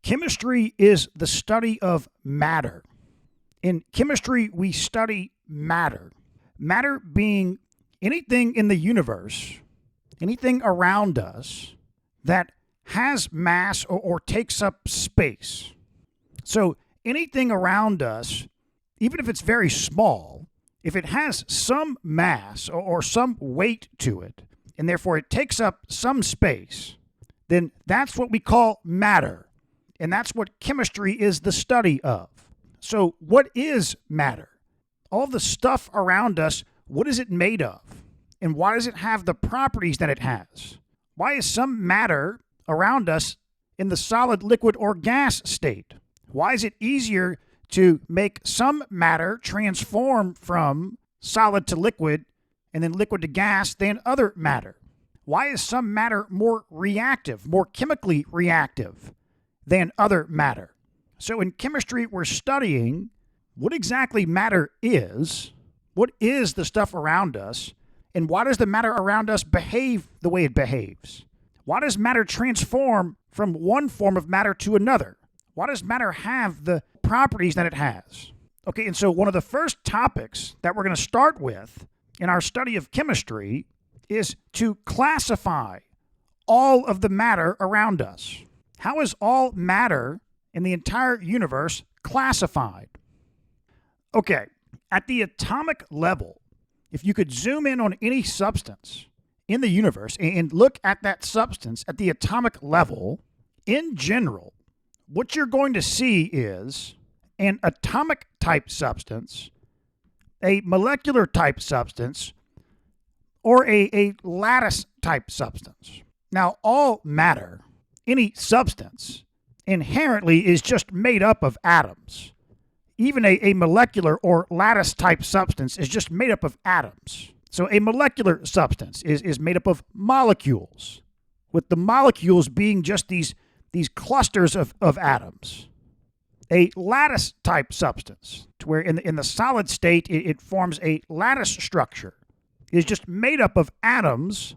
Chemistry is the study of matter. In chemistry, we study matter. Matter being anything in the universe, anything around us that has mass or takes up space. So anything around us, even if it's very small, if it has some mass or some weight to it, and therefore it takes up some space, then that's what we call matter. And that's what chemistry is the study of. So what is matter? All the stuff around us, what is it made of? And why does it have the properties that it has? Why is some matter around us in the solid, liquid, or gas state? Why is it easier to make some matter transform from solid to liquid and then liquid to gas than other matter? Why is some matter more reactive, more chemically reactive than other matter? So in chemistry, we're studying what exactly matter is, what is the stuff around us, and why does the matter around us behave the way it behaves? Why does matter transform from one form of matter to another? Why does matter have the properties that it has? Okay, and so one of the first topics that we're going to start with in our study of chemistry is to classify all of the matter around us. How is all matter in the entire universe classified? Okay, at the atomic level, if you could zoom in on any substance in the universe and look at that substance at the atomic level, in general, what you're going to see is an atomic type substance, a molecular type substance, or a lattice type substance. Now, all matter, any substance, inherently is just made up of atoms. Even a molecular or lattice type substance is just made up of atoms. So a molecular substance is made up of molecules, with the molecules being just these clusters of atoms. A lattice type substance, to where in the solid state it forms a lattice structure, is just made up of atoms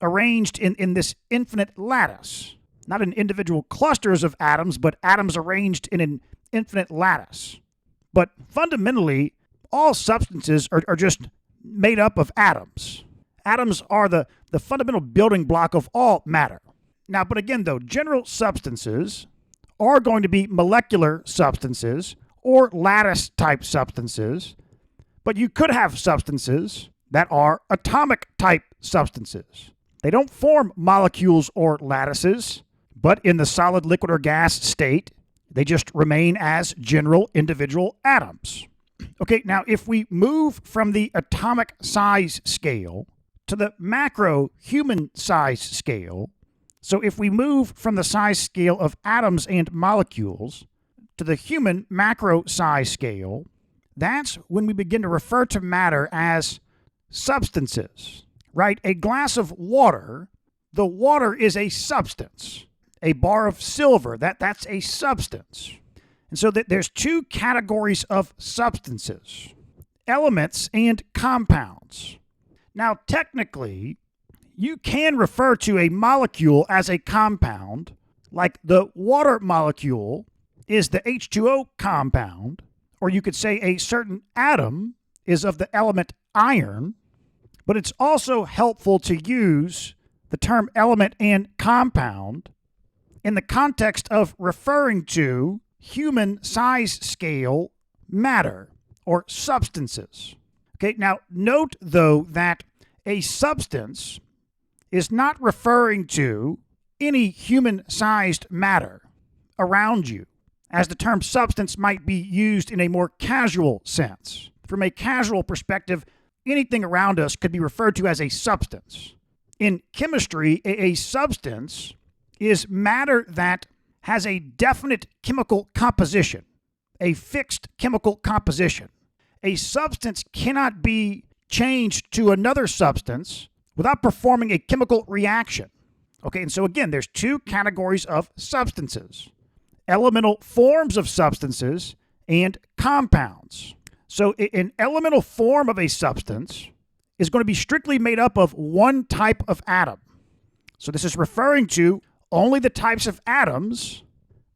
arranged in this infinite lattice. Not in individual clusters of atoms, but atoms arranged in an infinite lattice. But fundamentally, all substances are just made up of atoms. Atoms are the fundamental building block of all matter. Now, but again, though, general substances are going to be molecular substances or lattice-type substances, but you could have substances that are atomic-type substances. They don't form molecules or lattices, but in the solid, liquid, or gas state, they just remain as general individual atoms. Okay, now if we move from the atomic size scale to the macro human size scale, so if we move from the size scale of atoms and molecules to the human macro size scale, that's when we begin to refer to matter as substances, right? A glass of water, the water is a substance. A bar of silver, that's a substance. And so there's two categories of substances, elements and compounds. Now, technically, you can refer to a molecule as a compound, like the water molecule is the H2O compound, or you could say a certain atom is of the element iron, but it's also helpful to use the term element and compound in the context of referring to human size scale matter or substances. Okay, now note though that a substance is not referring to any human-sized matter around you, as the term substance might be used in a more casual sense. From a casual perspective, anything around us could be referred to as a substance. In chemistry, a substance is matter that has a definite chemical composition, a fixed chemical composition. A substance cannot be changed to another substance without performing a chemical reaction. Okay, and so again, there's two categories of substances: elemental forms of substances and compounds. So an elemental form of a substance is going to be strictly made up of one type of atom. So this is referring to only the types of atoms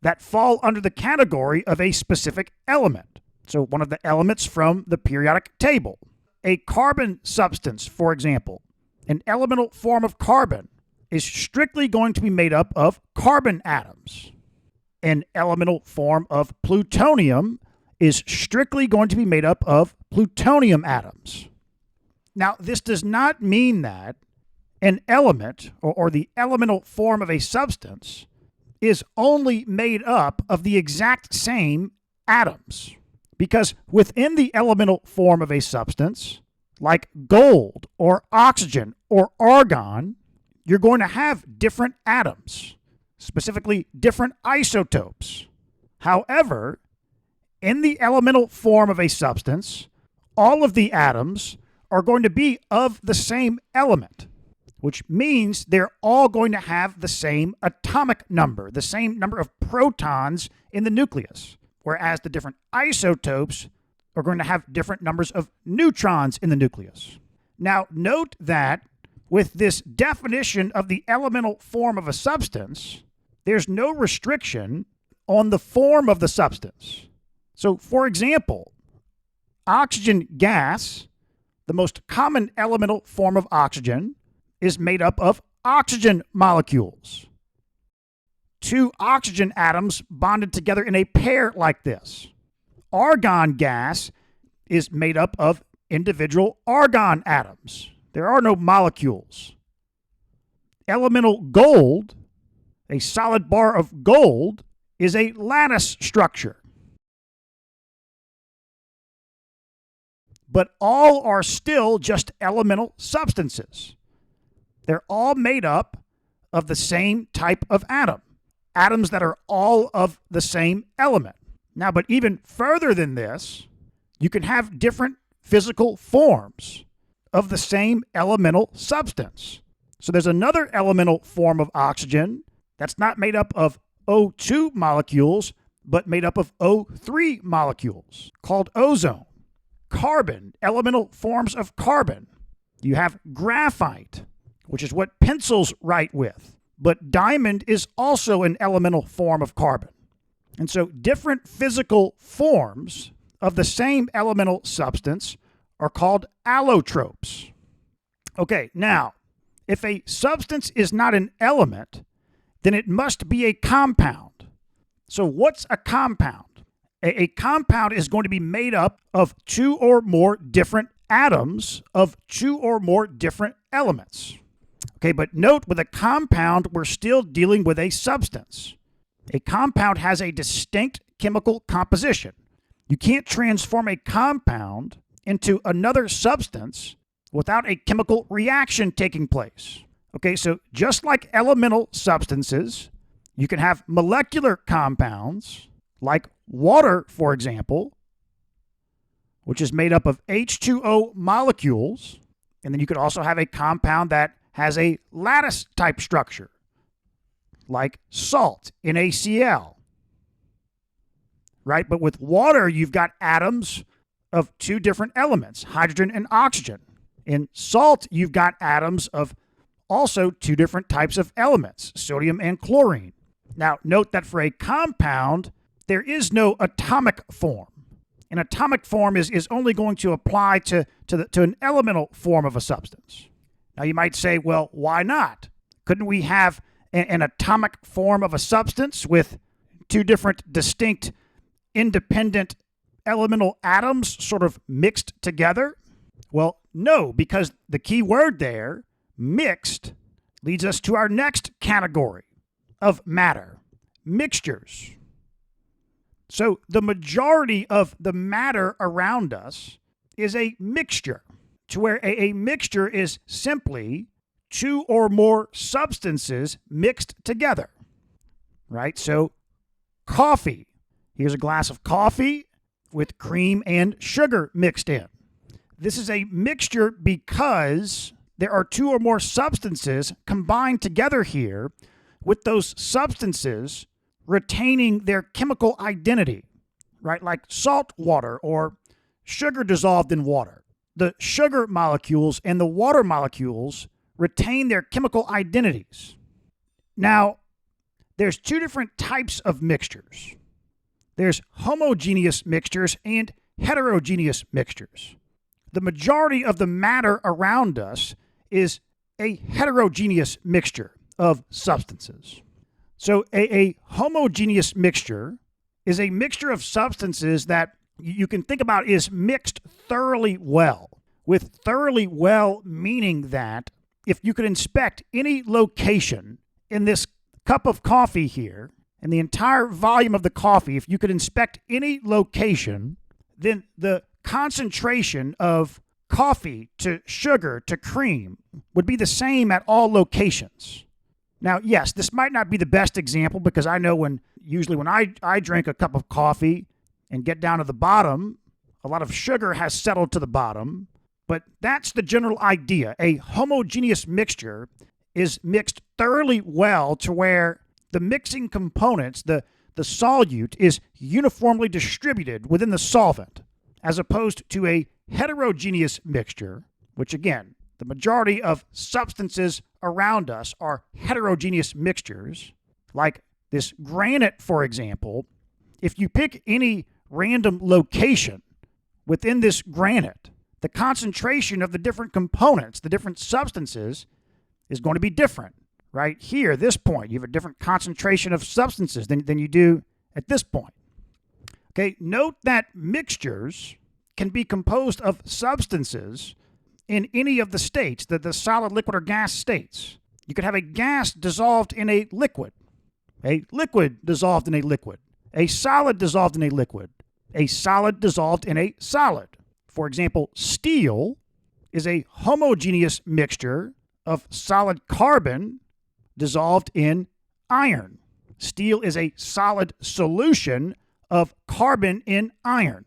that fall under the category of a specific element. So one of the elements from the periodic table. A carbon substance, for example, an elemental form of carbon, is strictly going to be made up of carbon atoms. An elemental form of plutonium is strictly going to be made up of plutonium atoms. Now, this does not mean that an element or the elemental form of a substance is only made up of the exact same atoms. Because within the elemental form of a substance, like gold or oxygen or argon, you're going to have different atoms, specifically different isotopes. However, in the elemental form of a substance, all of the atoms are going to be of the same element, which means they're all going to have the same atomic number, the same number of protons in the nucleus, whereas the different isotopes are going to have different numbers of neutrons in the nucleus. Now, note that with this definition of the elemental form of a substance, there's no restriction on the form of the substance. So, for example, oxygen gas, the most common elemental form of oxygen, is made up of oxygen molecules. Two oxygen atoms bonded together in a pair like this. Argon gas is made up of individual argon atoms. There are no molecules. Elemental gold, a solid bar of gold, is a lattice structure. But all are still just elemental substances. They're all made up of the same type of atom, atoms that are all of the same element. Now, but even further than this, you can have different physical forms of the same elemental substance. So there's another elemental form of oxygen that's not made up of O2 molecules, but made up of O3 molecules, called ozone. Carbon, elemental forms of carbon. You have graphite, which is what pencils write with. But diamond is also an elemental form of carbon. And so different physical forms of the same elemental substance are called allotropes. Okay, now, if a substance is not an element, then it must be a compound. So what's a compound? A compound is going to be made up of two or more different atoms of two or more different elements. Okay, but note with a compound, we're still dealing with a substance. A compound has a distinct chemical composition. You can't transform a compound into another substance without a chemical reaction taking place. Okay, so just like elemental substances, you can have molecular compounds, like water, for example, which is made up of H2O molecules, and then you could also have a compound that has a lattice type structure, like salt, NaCl. Right? But with water, you've got atoms of two different elements, hydrogen and oxygen. In salt, you've got atoms of also two different types of elements, sodium and chlorine. Now, note that for a compound, there is no atomic form. An atomic form is only going to apply to an elemental form of a substance. Now, you might say, well, why not? Couldn't we have an atomic form of a substance with two different distinct independent elemental atoms sort of mixed together? Well, no, because the key word there, mixed, leads us to our next category of matter, mixtures. So the majority of the matter around us is a mixture, to where a mixture is simply two or more substances mixed together, right? So coffee. Here's a glass of coffee with cream and sugar mixed in. This is a mixture because there are two or more substances combined together here, with those substances retaining their chemical identity, right? Like salt water or sugar dissolved in water. The sugar molecules and the water molecules retain their chemical identities. Now, there's two different types of mixtures. There's homogeneous mixtures and heterogeneous mixtures. The majority of the matter around us is a heterogeneous mixture of substances. So a homogeneous mixture is a mixture of substances that you can think about is mixed thoroughly well, with thoroughly well meaning that if you could inspect any location in this cup of coffee here, and the entire volume of the coffee, if you could inspect any location, then the concentration of coffee to sugar to cream would be the same at all locations. Now, yes, this might not be the best example because I know usually when I drink a cup of coffee and get down to the bottom, a lot of sugar has settled to the bottom, but that's the general idea. A homogeneous mixture is mixed thoroughly well to where the mixing components, the solute, is uniformly distributed within the solvent, as opposed to a heterogeneous mixture, which again, the majority of substances around us are heterogeneous mixtures, like this granite, for example. If you pick any random location within this granite, the concentration of the different components, the different substances, is going to be different. Right here, this point, you have a different concentration of substances than you do at this point. Okay, note that mixtures can be composed of substances in any of the states, the solid, liquid, or gas states. You could have a gas dissolved in a liquid dissolved in a liquid, a solid dissolved in a liquid, a solid dissolved in a solid. For example, steel is a homogeneous mixture of solid carbon dissolved in iron. Steel is a solid solution of carbon in iron.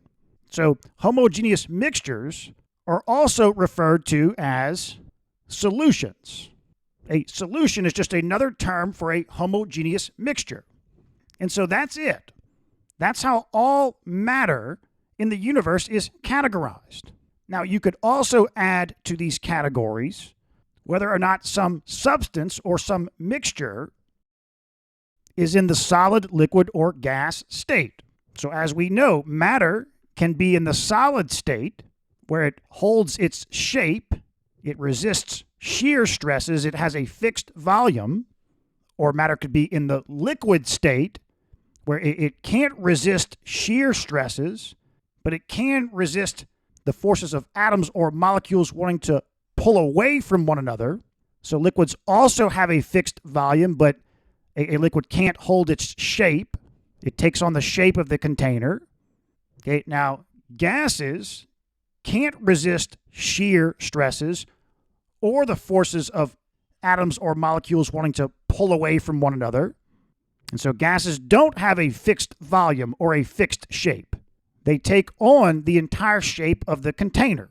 So homogeneous mixtures are also referred to as solutions. A solution is just another term for a homogeneous mixture. And so that's it. That's how all matter in the universe is categorized. Now, you could also add to these categories whether or not some substance or some mixture is in the solid, liquid, or gas state. So as we know, matter can be in the solid state where it holds its shape, it resists shear stresses, it has a fixed volume, or matter could be in the liquid state where it can't resist shear stresses, but it can resist the forces of atoms or molecules wanting to pull away from one another. So liquids also have a fixed volume, but a liquid can't hold its shape. It takes on the shape of the container. Okay, now gases can't resist shear stresses or the forces of atoms or molecules wanting to pull away from one another. And so gases don't have a fixed volume or a fixed shape. They take on the entire shape of the container.